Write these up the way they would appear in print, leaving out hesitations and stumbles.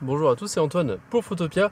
Bonjour à tous, c'est Antoine pour Photopia.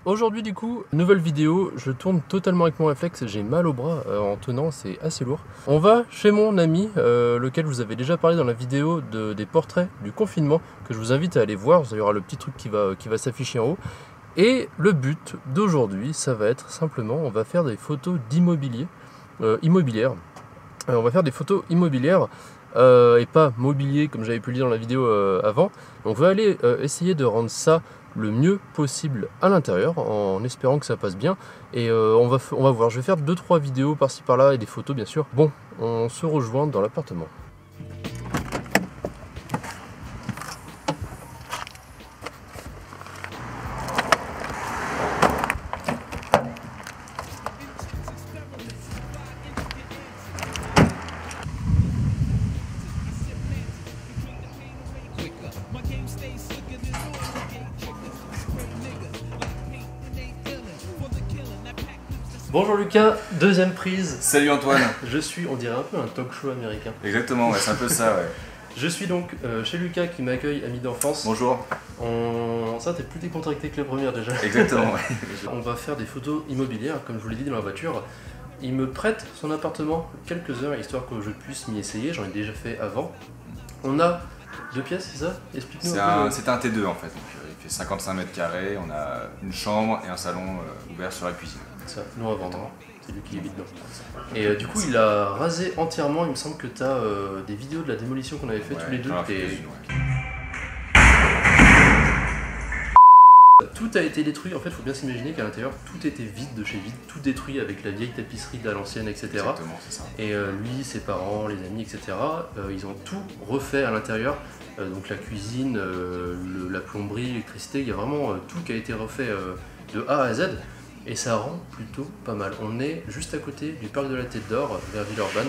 Aujourd'hui du coup, nouvelle vidéo, je tourne totalement avec mon réflexe, j'ai mal au bras en tenant, c'est assez lourd. On va chez mon ami, lequel je vous avais déjà parlé dans la vidéo des portraits du confinement, que je vous invite à aller voir, il y aura le petit truc qui va s'afficher en haut. Et le but d'aujourd'hui, ça va être simplement, on va faire des photos d'immobilier, immobilières. On va faire des photos immobilières et pas mobilier comme j'avais pu le dire dans la vidéo avant. Donc on va aller essayer de rendre ça le mieux possible à l'intérieur en espérant que ça passe bien. Et on va voir, je vais faire 2-3 vidéos par-ci par-là et des photos bien sûr. Bon, on se rejoint dans l'appartement. Bonjour Lucas, deuxième prise. Salut Antoine. Je suis, on dirait un peu un talk show américain. Exactement, ouais, c'est un peu ça, ouais. Je suis donc chez Lucas qui m'accueille, ami d'enfance. Bonjour. Ça, t'es plus décontracté que la première déjà. Exactement, ouais. On va faire des photos immobilières, comme je vous l'ai dit dans la voiture. Il me prête son appartement quelques heures, histoire que je puisse m'y essayer. J'en ai déjà fait avant. On a 2 pièces, c'est ça? Explique-nous un peu. C'est un T2 en fait. Donc, il fait 55 mètres carrés. On a une chambre et un salon ouvert sur la cuisine. Ça, nous à vendre, hein. C'est lui qui est vide dedans. Et du coup, il a rasé entièrement. Il me semble que tu as des vidéos de la démolition qu'on avait fait tous les deux. Tout a été détruit. En fait, il faut bien s'imaginer qu'à l'intérieur, tout était vide de chez vide, tout détruit avec la vieille tapisserie de l'ancienne, etc. Exactement, c'est ça. Et lui, ses parents, les amis, etc. Ils ont tout refait à l'intérieur. Donc la cuisine, la plomberie, l'électricité, il y a vraiment tout qui a été refait de A à Z. Et ça rend plutôt pas mal. On est juste à côté du parc de la Tête d'Or, vers Villeurbanne.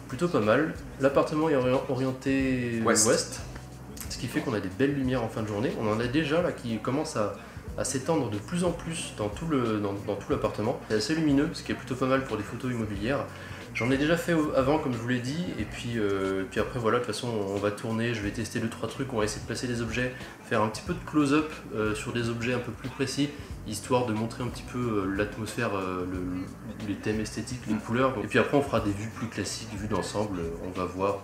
Plutôt pas mal. L'appartement est orienté ouest, ce qui fait qu'on a des belles lumières en fin de journée. On en a déjà là qui commencent à s'étendre de plus en plus dans tout l'appartement. C'est assez lumineux, ce qui est plutôt pas mal pour des photos immobilières. J'en ai déjà fait avant, comme je vous l'ai dit, et puis après voilà, de toute façon on va tourner, je vais tester 2-3 trucs, on va essayer de placer des objets, faire un petit peu de close-up sur des objets un peu plus précis, histoire de montrer un petit peu l'atmosphère, les thèmes esthétiques, les couleurs. Et puis après on fera des vues plus classiques, vues d'ensemble, on va voir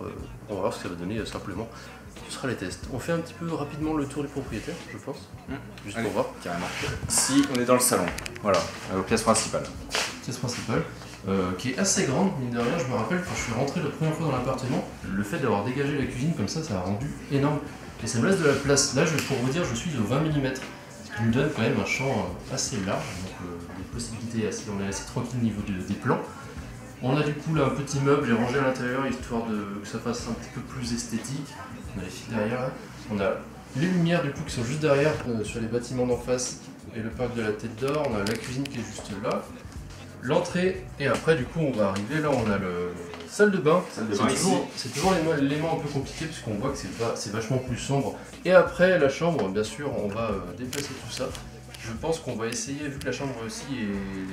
ce que ça va donner simplement. Ce sera les tests. On fait un petit peu rapidement le tour du propriétaire, je pense, juste pour voir. Carrément. Si on est dans le salon, voilà, pièce principale. Pièce principale. Qui est assez grande, mine de rien. Je me rappelle quand je suis rentré la première fois dans l'appartement, le fait d'avoir dégagé la cuisine comme ça a rendu énorme. Et ça me laisse de la place. Là, pour vous dire, je suis au 20 mm, ce qui me donne quand même un champ assez large, donc des possibilités on est assez tranquille au niveau des plans. On a du coup là un petit meuble rangé à l'intérieur, histoire que ça fasse un petit peu plus esthétique. On a les fils derrière, là. On a les lumières du coup qui sont juste derrière, sur les bâtiments d'en face et le parc de la Tête d'Or. On a la cuisine qui est juste là. L'entrée, et après du coup on va arriver, là on a le salle de bain. C'est toujours l'élément un peu compliqué puisqu'on voit que c'est vachement plus sombre. Et après la chambre, bien sûr, on va déplacer tout ça. Je pense qu'on va essayer, vu que la chambre aussi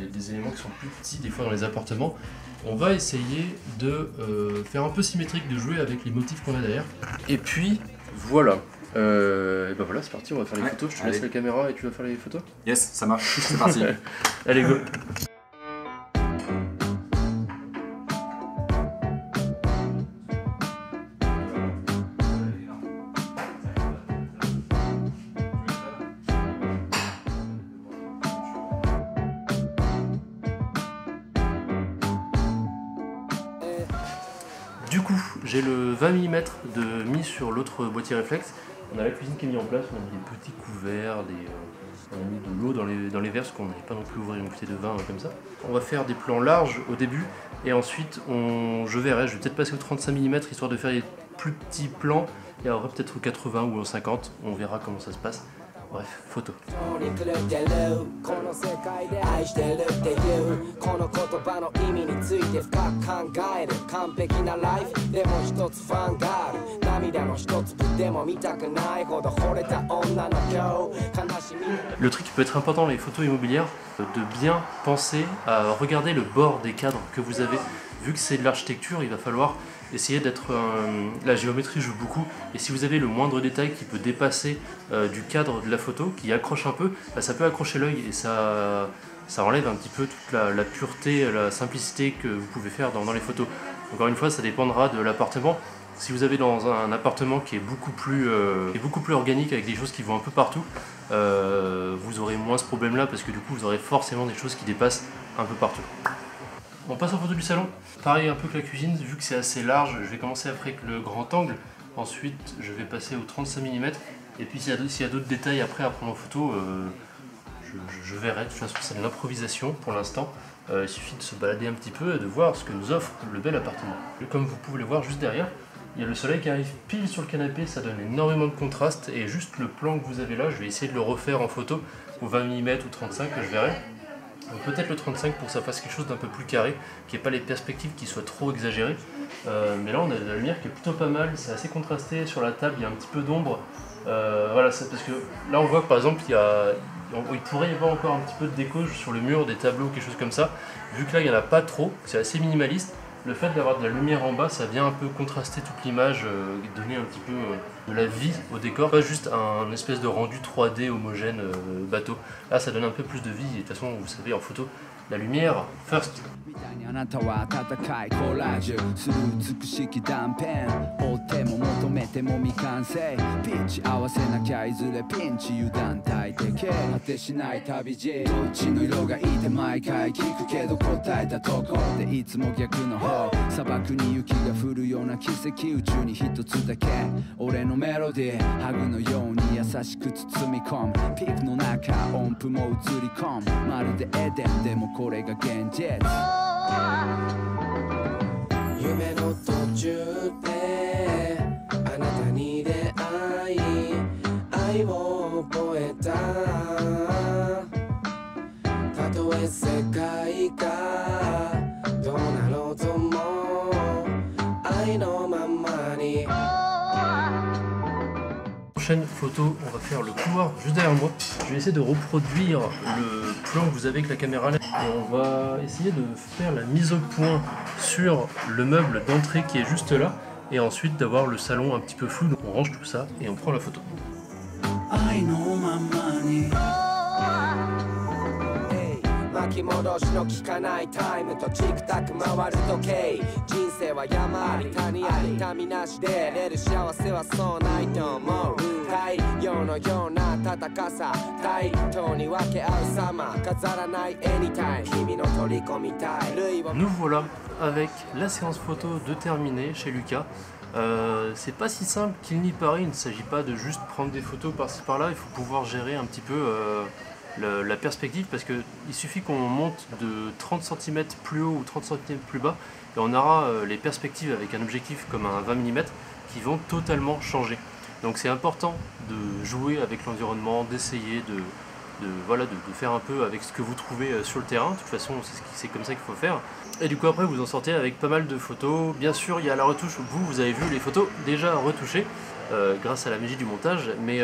est des éléments qui sont plus petits des fois dans les appartements, on va essayer de faire un peu symétrique, de jouer avec les motifs qu'on a derrière. Et puis voilà. Et ben voilà, c'est parti, on va faire les photos. Je te laisse la caméra et tu vas faire les photos. Yes, ça marche, c'est parti. Allez, go. Du coup, j'ai le 20 mm de mis sur l'autre boîtier réflexe. On a la cuisine qui est mise en place, on a mis des petits couverts, on a mis de l'eau dans les verres parce qu'on n'allait pas non plus ouvrir une bouteille de vin comme ça. On va faire des plans larges au début et ensuite je vais peut-être passer au 35 mm histoire de faire les plus petits plans et après peut-être au 80 ou au 50, on verra comment ça se passe. Bref, photo. Le truc qui peut être important dans les photos immobilières, de bien penser à regarder le bord des cadres que vous avez. Vu que c'est de l'architecture, il va falloir essayez d'être... la géométrie joue beaucoup, et si vous avez le moindre détail qui peut dépasser du cadre de la photo, qui accroche un peu, bah, ça peut accrocher l'œil, et ça enlève un petit peu toute la pureté, la simplicité que vous pouvez faire dans les photos. Encore une fois, ça dépendra de l'appartement. Si vous avez dans un appartement qui est beaucoup plus organique, avec des choses qui vont un peu partout, vous aurez moins ce problème-là, parce que du coup, vous aurez forcément des choses qui dépassent un peu partout. On passe aux photos du salon. Pareil un peu que la cuisine, vu que c'est assez large, je vais commencer après avec le grand angle. Ensuite, je vais passer au 35 mm. Et puis s'il y a d'autres détails après à prendre en photo, je verrai. De toute façon, c'est de l'improvisation pour l'instant. Il suffit de se balader un petit peu et de voir ce que nous offre le bel appartement. Et comme vous pouvez le voir juste derrière, il y a le soleil qui arrive pile sur le canapé, ça donne énormément de contraste. Et juste le plan que vous avez là, je vais essayer de le refaire en photo, au 20 mm ou 35, je verrai. Peut-être le 35 pour que ça fasse quelque chose d'un peu plus carré, qu'il n'y ait pas les perspectives qui soient trop exagérées. Mais là on a de la lumière qui est plutôt pas mal, c'est assez contrasté, sur la table il y a un petit peu d'ombre. Voilà, parce que là on voit que par exemple il pourrait y avoir encore un petit peu de déco sur le mur, des tableaux, quelque chose comme ça. Vu que là il n'y en a pas trop, c'est assez minimaliste, le fait d'avoir de la lumière en bas, ça vient un peu contraster toute l'image, donner un petit peu de la vie au décor, pas juste un espèce de rendu 3D homogène bateau. Là ça donne un peu plus de vie, et de toute façon vous savez en photo, la lumière first. あなたは戦いコラージュする美しき断片追っても求めても未完成ピッチ合わせなきゃいずれピンチ油断大敵果てしない旅路どっちの色がいいって毎回聞くけど答えたとこでいつも逆の方砂漠に雪が降るような奇跡宇宙に一つだけ俺のメロディーハグのように優しく包み込むピークの中音符も映り込むまるでエデンでもこれが現実夢の途中であなたに出会い愛を覚えたたとえ世界がどうなろうとも愛のままに Prochaine photo, on va faire le couloir juste derrière moi. Je vais essayer de reproduire le plan que vous avez avec la caméra là. Et on va essayer de faire la mise au point sur le meuble d'entrée qui est juste là. Et ensuite d'avoir le salon un petit peu flou. Donc on range tout ça et on prend la photo.巻き戻しの効かないタイムとチクタク回る時計人生は山あり谷あり痛みなしで得れる幸せはそうないと思う太陽のような温かさ対等に分け合う様飾らないエニタイム君の虜みたい Nous voilà avec la séance photo de terminée chez Lucas. C'est pas si simple qu'il n'y paraît, il ne s'agit pas de juste prendre des photos par-ci par-là, il faut pouvoir gérer un petit peu la perspective parce qu'il suffit qu'on monte de 30 cm plus haut ou 30 cm plus bas et on aura les perspectives avec un objectif comme un 20 mm qui vont totalement changer. Donc c'est important de jouer avec l'environnement, d'essayer de faire un peu avec ce que vous trouvez sur le terrain. De toute façon c'est comme ça qu'il faut faire. Et du coup après vous en sortez avec pas mal de photos. Bien sûr il y a la retouche, vous avez vu les photos déjà retouchées. Grâce à la magie du montage, mais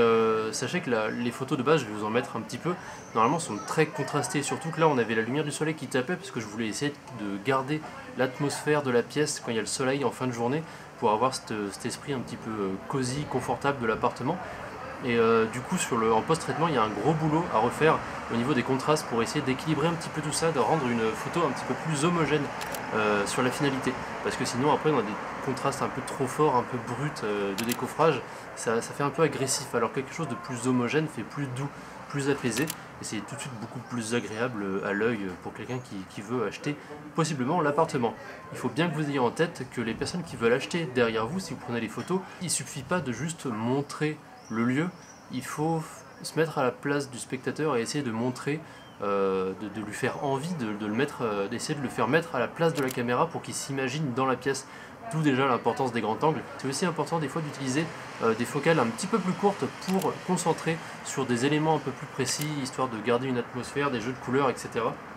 sachez que les photos de base, je vais vous en mettre un petit peu, normalement sont très contrastées, surtout que là on avait la lumière du soleil qui tapait parce que je voulais essayer de garder l'atmosphère de la pièce quand il y a le soleil en fin de journée pour avoir cet esprit un petit peu cosy, confortable de l'appartement. Et du coup en post-traitement il y a un gros boulot à refaire au niveau des contrastes pour essayer d'équilibrer un petit peu tout ça, de rendre une photo un petit peu plus homogène sur la finalité, parce que sinon après on a des contrastes un peu trop forts, un peu bruts de décoffrage, ça fait un peu agressif, alors quelque chose de plus homogène fait plus doux, plus apaisé, et c'est tout de suite beaucoup plus agréable à l'œil pour quelqu'un qui veut acheter possiblement l'appartement. Il faut bien que vous ayez en tête que les personnes qui veulent acheter derrière vous, si vous prenez les photos, il ne suffit pas de juste montrer le lieu, il faut se mettre à la place du spectateur et essayer de montrer, de lui faire envie, d'essayer de le faire mettre à la place de la caméra pour qu'il s'imagine dans la pièce. D'où déjà l'importance des grands angles. C'est aussi important des fois d'utiliser des focales un petit peu plus courtes pour concentrer sur des éléments un peu plus précis, histoire de garder une atmosphère, des jeux de couleurs, etc.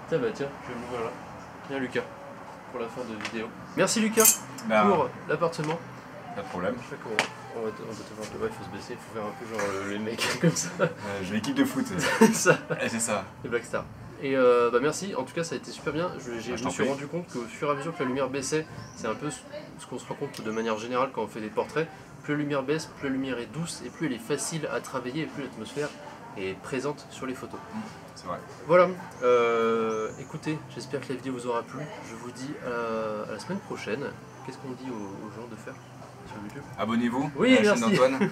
Tiens, bah tiens, je vais m'ouvrir là. Viens Lucas, pour la fin de vidéo. Merci Lucas pour l'appartement. Pas de problème. Je sais comment. On va te voir, il faut se baisser, il faut faire un peu genre les mecs comme ça. J'ai l'équipe de foot. ça. C'est ça. Les Black Stars. Et merci, en tout cas ça a été super bien. Je me suis rendu compte qu'au fur et à mesure que la lumière baissait, c'est un peu ce qu'on se rend compte de manière générale quand on fait des portraits. Plus la lumière baisse, plus la lumière est douce et plus elle est facile à travailler et plus l'atmosphère est présente sur les photos. C'est vrai. Voilà, écoutez, j'espère que la vidéo vous aura plu. Je vous dis à la semaine prochaine. Qu'est-ce qu'on dit aux gens de faire sur YouTube? Abonnez-vous Oui, à la chaîne merci. d'Antoine.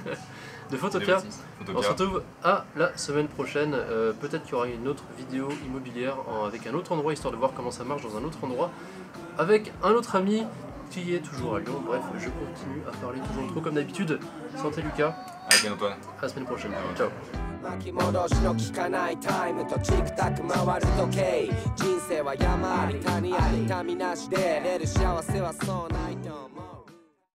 De Photopia. Photopia. On se retrouve à la semaine prochaine. Peut-être qu'il y aura une autre vidéo immobilière avec un autre endroit, histoire de voir comment ça marche dans un autre endroit, avec un autre ami qui est toujours à Lyon. Bref, je continue à parler toujours trop comme d'habitude. Santé Lucas. Avec Antoine. À la semaine prochaine. Ciao. 巻き戻しの効かないタイムとチクタク回る時計人生は山あり谷あり民なしで得れる幸せはそうないと